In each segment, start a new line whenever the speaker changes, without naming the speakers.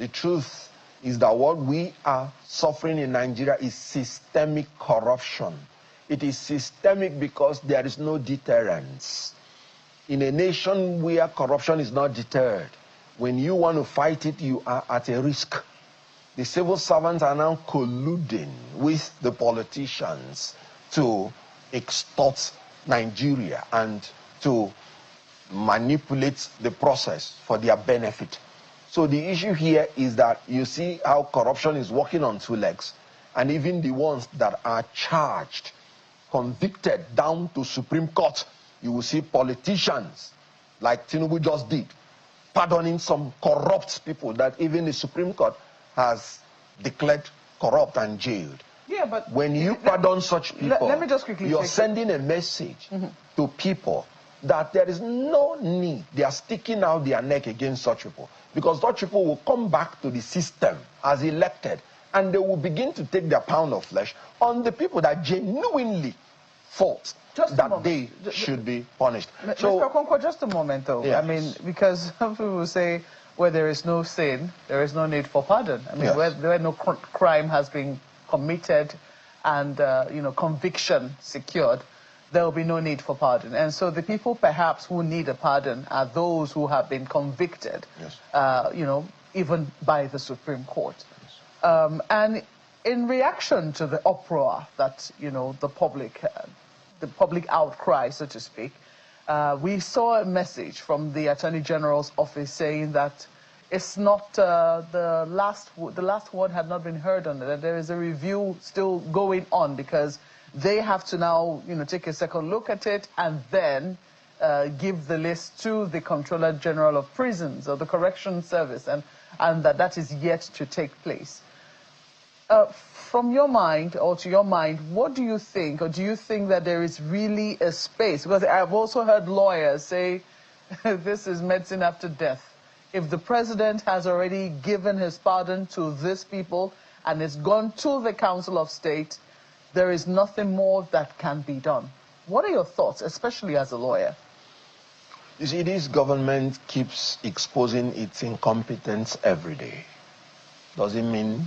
The truth is that what we are suffering in Nigeria is systemic corruption. It is systemic because there is no deterrence. In a nation where corruption is not deterred, when you want to fight it, you are at a risk. The civil servants are now colluding with the politicians to extort Nigeria and to manipulate the process for their benefit. So the issue here is that you see how corruption is working on two legs, and even the ones that are charged, convicted down to Supreme Court, you will see politicians like Tinubu just did, pardoning some corrupt people that even the Supreme Court has declared corrupt and jailed.
Yeah, but
when you pardon such people,
let me just quickly
you're sending a message to people that there is no need. They are sticking out their neck against such people, because such people will come back to the system as elected, and they will begin to take their pound of flesh on the people that genuinely fought that they should be punished.
So, Mr. Okonkwo, just a moment though. Yes. I mean, because some people say where there is no sin, there is no need for pardon. I mean, yes, where no crime has been committed and conviction secured, there will be no need for pardon. And so the people perhaps who need a pardon are those who have been convicted, yes, even by the Supreme Court. Yes. And in reaction to the uproar that, the public outcry, so to speak, we saw a message from the Attorney General's office saying that it's not the last word had not been heard on it, that there is a review still going on, because they have to now, take a second look at it and then give the list to the Comptroller General of Prisons or the Correction Service, and that is yet to take place. From your mind, or to your mind, what do you think, or do you think that there is really a space? Because I've also heard lawyers say this is medicine after death. If the president has already given his pardon to these people and it's gone to the Council of State, there is nothing more that can be done. What are your thoughts, especially as a lawyer?
You see, this government keeps exposing its incompetence every day. Doesn't mean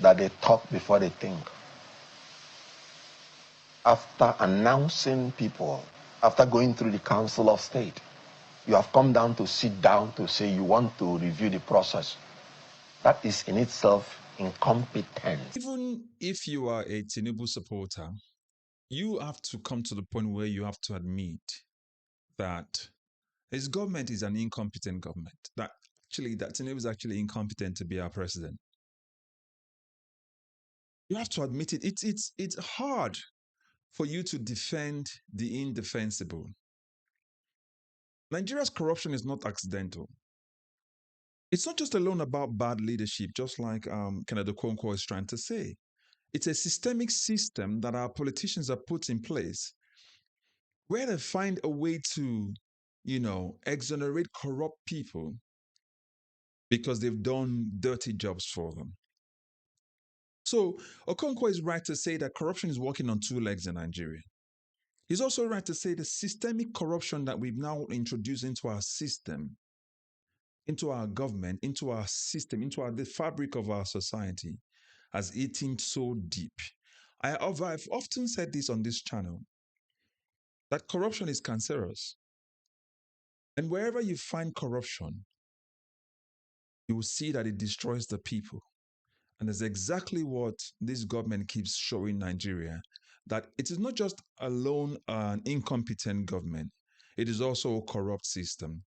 that they talk before they think. After announcing people, after going through the Council of State, you have come down to sit down to say you want to review the process. That is in itself incompetence.
Even if you are a Tinubu supporter, you have to come to the point where you have to admit that his government is an incompetent government. That Tinubu is actually incompetent to be our president. You have to admit it. It's hard for you to defend the indefensible. Nigeria's corruption is not accidental. It's not just alone about bad leadership, just like Kenneth Okonkwo is trying to say. It's a systemic system that our politicians have put in place where they find a way to, exonerate corrupt people because they've done dirty jobs for them. So Okonkwo is right to say that corruption is working on two legs in Nigeria. He's also right to say the systemic corruption that we've now introduced into our system, into our government, into our system, into the fabric of our society has eaten so deep. I've often said this on this channel, that corruption is cancerous. And wherever you find corruption, you will see that it destroys the people. And that's exactly what this government keeps showing Nigeria, that it is not just alone an incompetent government, it is also a corrupt system.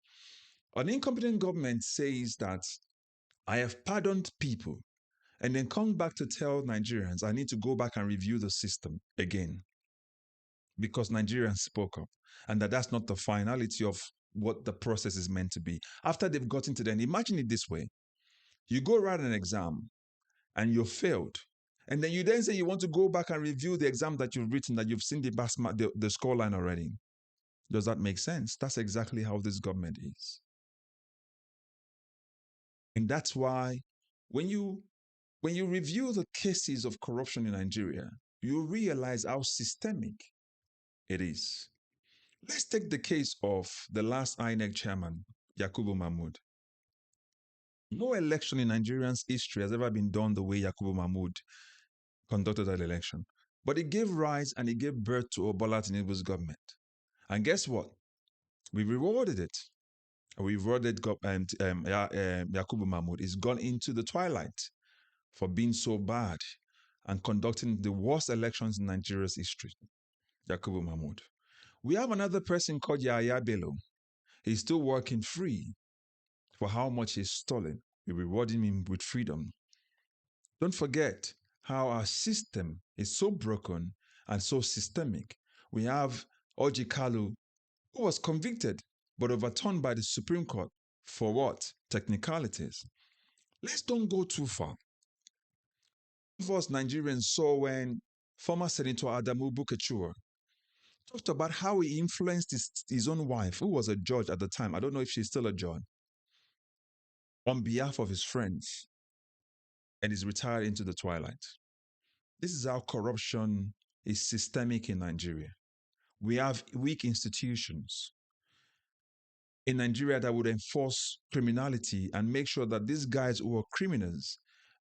An incompetent government says that I have pardoned people, and then come back to tell Nigerians, I need to go back and review the system again because Nigerians spoke up, and that's not the finality of what the process is meant to be. After they've gotten to the end, imagine it this way. You go write an exam and you failed, and then you then say you want to go back and review the exam that you've written, that you've seen the scoreline already. Does that make sense? That's exactly how this government is. And that's why when you review the cases of corruption in Nigeria, you realize how systemic it is. Let's take the case of the last INEC chairman, Yakubu Mahmood. No election in Nigerian's history has ever been done the way Yakubu Mahmoud conducted that election. But it gave rise and it gave birth to Bola Tinubu's government. And guess what? We rewarded it. We rewarded Yakubu Mahmoud. He's gone into the twilight for being so bad and conducting the worst elections in Nigeria's history. Yakubu Mahmoud. We have another person called Yahya Bello. He's still working free for how much he's stolen. We're rewarding him with freedom. Don't forget how our system is so broken and so systemic. We have Oji Kalu, who was convicted but overturned by the Supreme Court for what? Technicalities. Let's don't go too far. Of us Nigerians saw when former Senator Adamu Bukechua talked about how he influenced his own wife, who was a judge at the time. I don't know if she's still a judge, on behalf of his friends, and is retired into the twilight. This is how corruption is systemic in Nigeria. We have weak institutions in Nigeria that would enforce criminality and make sure that these guys who are criminals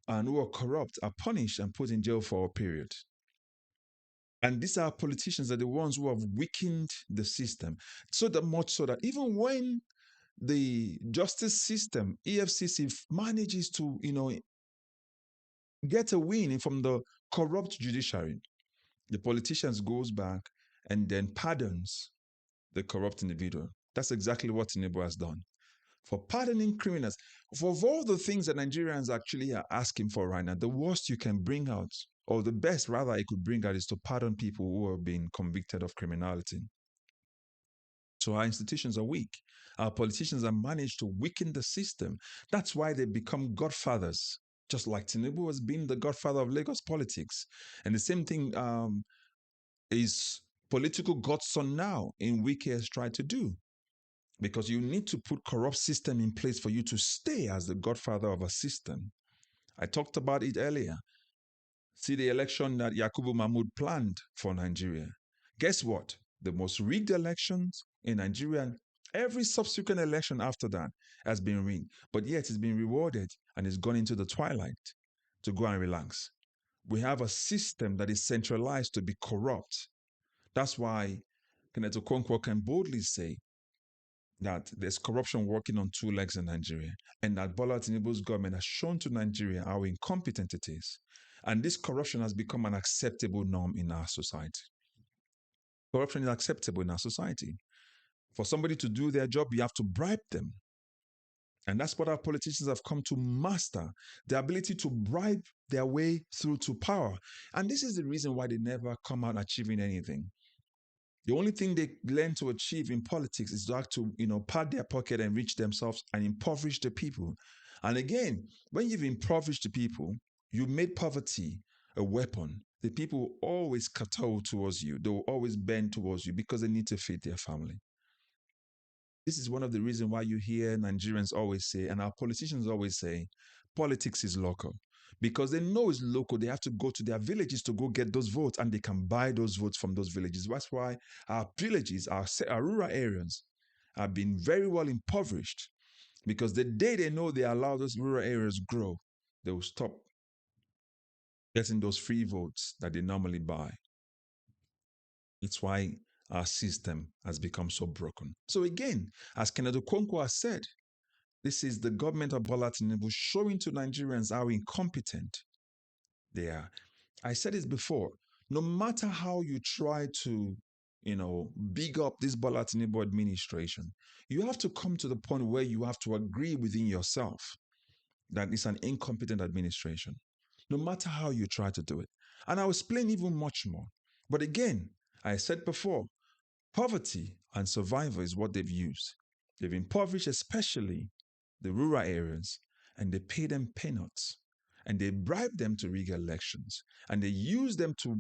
and who are corrupt are punished and put in jail for a period. And these are politicians are the ones who have weakened the system, so that much so that even when the justice system, EFCC, manages to, get a win from the corrupt judiciary, the politicians goes back and then pardons the corrupt individual. That's exactly what Tinubu has done. For pardoning criminals, for all the things that Nigerians actually are asking for right now, the worst you can bring out, or the best rather you could bring out, is to pardon people who are being convicted of criminality. So our institutions are weak. Our politicians have managed to weaken the system. That's why they become godfathers, just like Tinubu has been the godfather of Lagos politics. And the same thing is political godson now in Wike has tried to do. Because you need to put corrupt system in place for you to stay as the godfather of a system. I talked about it earlier. See the election that Yakubu Mahmoud planned for Nigeria. Guess what? The most rigged elections in Nigeria, every subsequent election after that has been rigged. But yet it's been rewarded and it's gone into the twilight to go and relax. We have a system that is centralized to be corrupt. That's why Kenneth Okonkwo can boldly say that there's corruption working on two legs in Nigeria, and that Bola Tinubu's government has shown to Nigeria how incompetent it is. And this corruption has become an acceptable norm in our society. Corruption is acceptable in our society. For somebody to do their job, you have to bribe them. And that's what our politicians have come to master, the ability to bribe their way through to power. And this is the reason why they never come out achieving anything. The only thing they learn to achieve in politics is to have to, pad their pocket and reach themselves and impoverish the people. And again, when you've impoverished the people, you made poverty a weapon. The people will always kowtow towards you. They will always bend towards you because they need to feed their family. This is one of the reasons why you hear Nigerians always say, and our politicians always say, politics is local. Because they know it's local, they have to go to their villages to go get those votes, and they can buy those votes from those villages. That's why our villages, our rural areas, have been very well impoverished. Because the day they know they allow those rural areas grow, they will stop getting those free votes that they normally buy. It's why our system has become so broken. So again, as Kenneth Okonkwo has said, this is the government of Bola Tinubu showing to Nigerians how incompetent they are. I said this before. No matter how you try to, big up this Bola Tinubu administration, you have to come to the point where you have to agree within yourself that it's an incompetent administration. No matter how you try to do it. And I'll explain even much more. But again, I said before, poverty and survival is what they've used. They've impoverished especially the rural areas, and they pay them peanuts, and they bribe them to rig elections, and they use them to,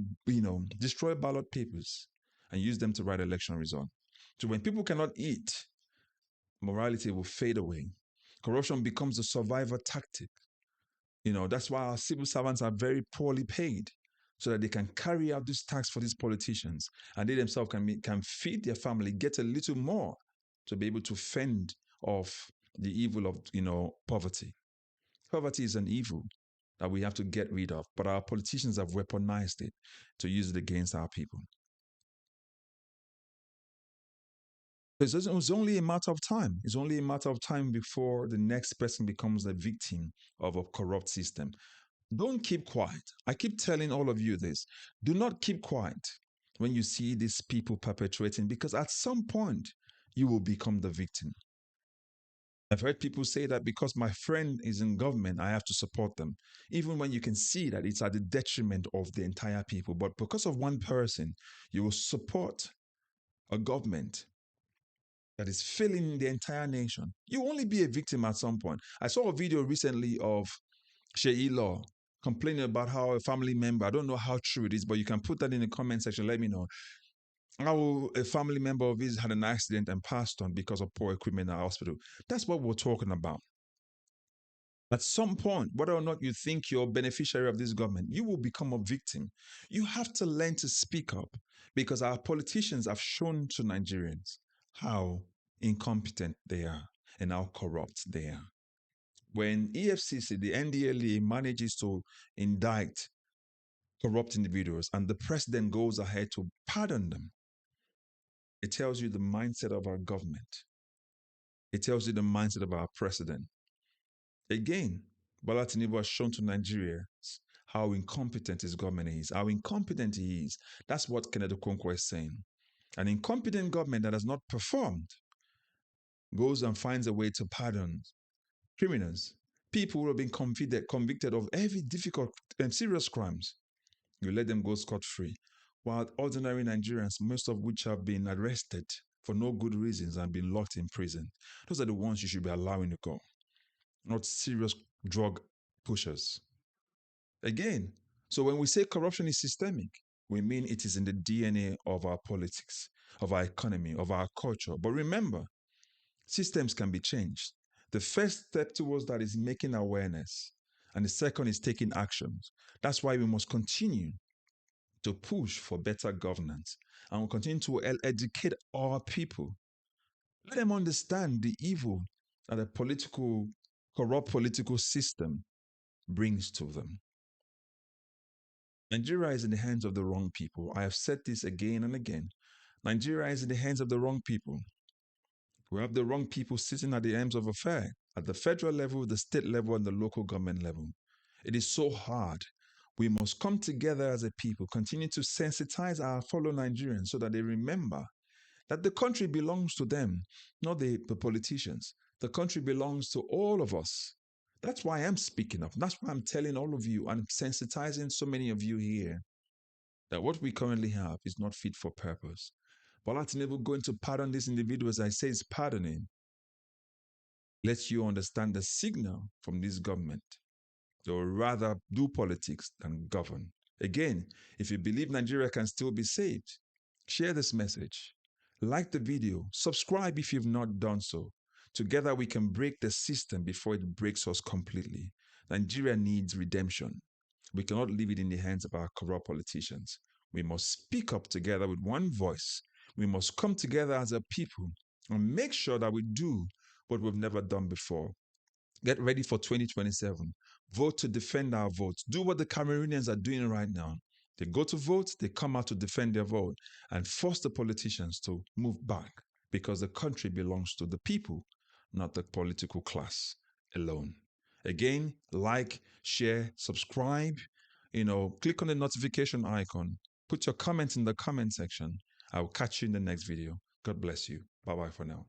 destroy ballot papers and use them to write election results. So when people cannot eat, morality will fade away. Corruption becomes a survivor tactic. That's why our civil servants are very poorly paid, so that they can carry out this task for these politicians, and they themselves can feed their family, get a little more to be able to fend off the evil of poverty. Poverty is an evil that we have to get rid of, but our politicians have weaponized it to use it against our people. It's only a matter of time. It's only a matter of time before the next person becomes a victim of a corrupt system. Don't keep quiet. I keep telling all of you this. Do not keep quiet when you see these people perpetrating, because at some point you will become the victim. I've heard people say that because my friend is in government, I have to support them, even when you can see that it's at the detriment of the entire people. But because of one person, you will support a government that is failing the entire nation. You will only be a victim at some point. I saw a video recently of Sheyi Law complaining about how a family member, I don't know how true it is, but you can put that in the comment section, let me know, how a family member of his had an accident and passed on because of poor equipment in the hospital. That's what we're talking about. At some point, whether or not you think you're a beneficiary of this government, you will become a victim. You have to learn to speak up, because our politicians have shown to Nigerians how incompetent they are and how corrupt they are. When EFCC, the NDLEA, manages to indict corrupt individuals and the president goes ahead to pardon them, it tells you the mindset of our government. It tells you the mindset of our president. Again, Bola Tinubu has shown to Nigerians how incompetent his government is, how incompetent he is. That's what Kenneth Okonkwo is saying. An incompetent government that has not performed goes and finds a way to pardon criminals, people who have been convicted of every difficult and serious crimes. You let them go scot-free, while ordinary Nigerians, most of which have been arrested for no good reasons and been locked in prison, those are the ones you should be allowing to go, not serious drug pushers. Again, so when we say corruption is systemic, we mean it is in the DNA of our politics, of our economy, of our culture. But remember, systems can be changed. The first step towards that is making awareness, and the second is taking actions. That's why we must continue to push for better governance, and we'll continue to educate our people. Let them understand the evil that a corrupt political system brings to them. Nigeria is in the hands of the wrong people. I have said this again and again. Nigeria is in the hands of the wrong people. We have the wrong people sitting at the ends of affairs, at the federal level, the state level, and the local government level. It is so hard. We must come together as a people, continue to sensitize our fellow Nigerians so that they remember that the country belongs to them, not the politicians. The country belongs to all of us. That's why I'm speaking up. That's why I'm telling all of you and sensitizing so many of you here that what we currently have is not fit for purpose. Bola Tinubu going to pardon these individuals, I say is pardoning, lets you understand the signal from this government. They will rather do politics than govern. Again, if you believe Nigeria can still be saved, share this message. Like the video, subscribe if you've not done so. Together we can break the system before it breaks us completely. Nigeria needs redemption. We cannot leave it in the hands of our corrupt politicians. We must speak up together with one voice. We must come together as a people and make sure that we do what we've never done before. Get ready for 2027. Vote to defend our votes. Do what the Cameroonians are doing right now. They go to vote, they come out to defend their vote and force the politicians to move back, because the country belongs to the people, not the political class alone. Again, like, share, subscribe, click on the notification icon, put your comment in the comment section. I will catch you in the next video. God bless you. Bye-bye for now.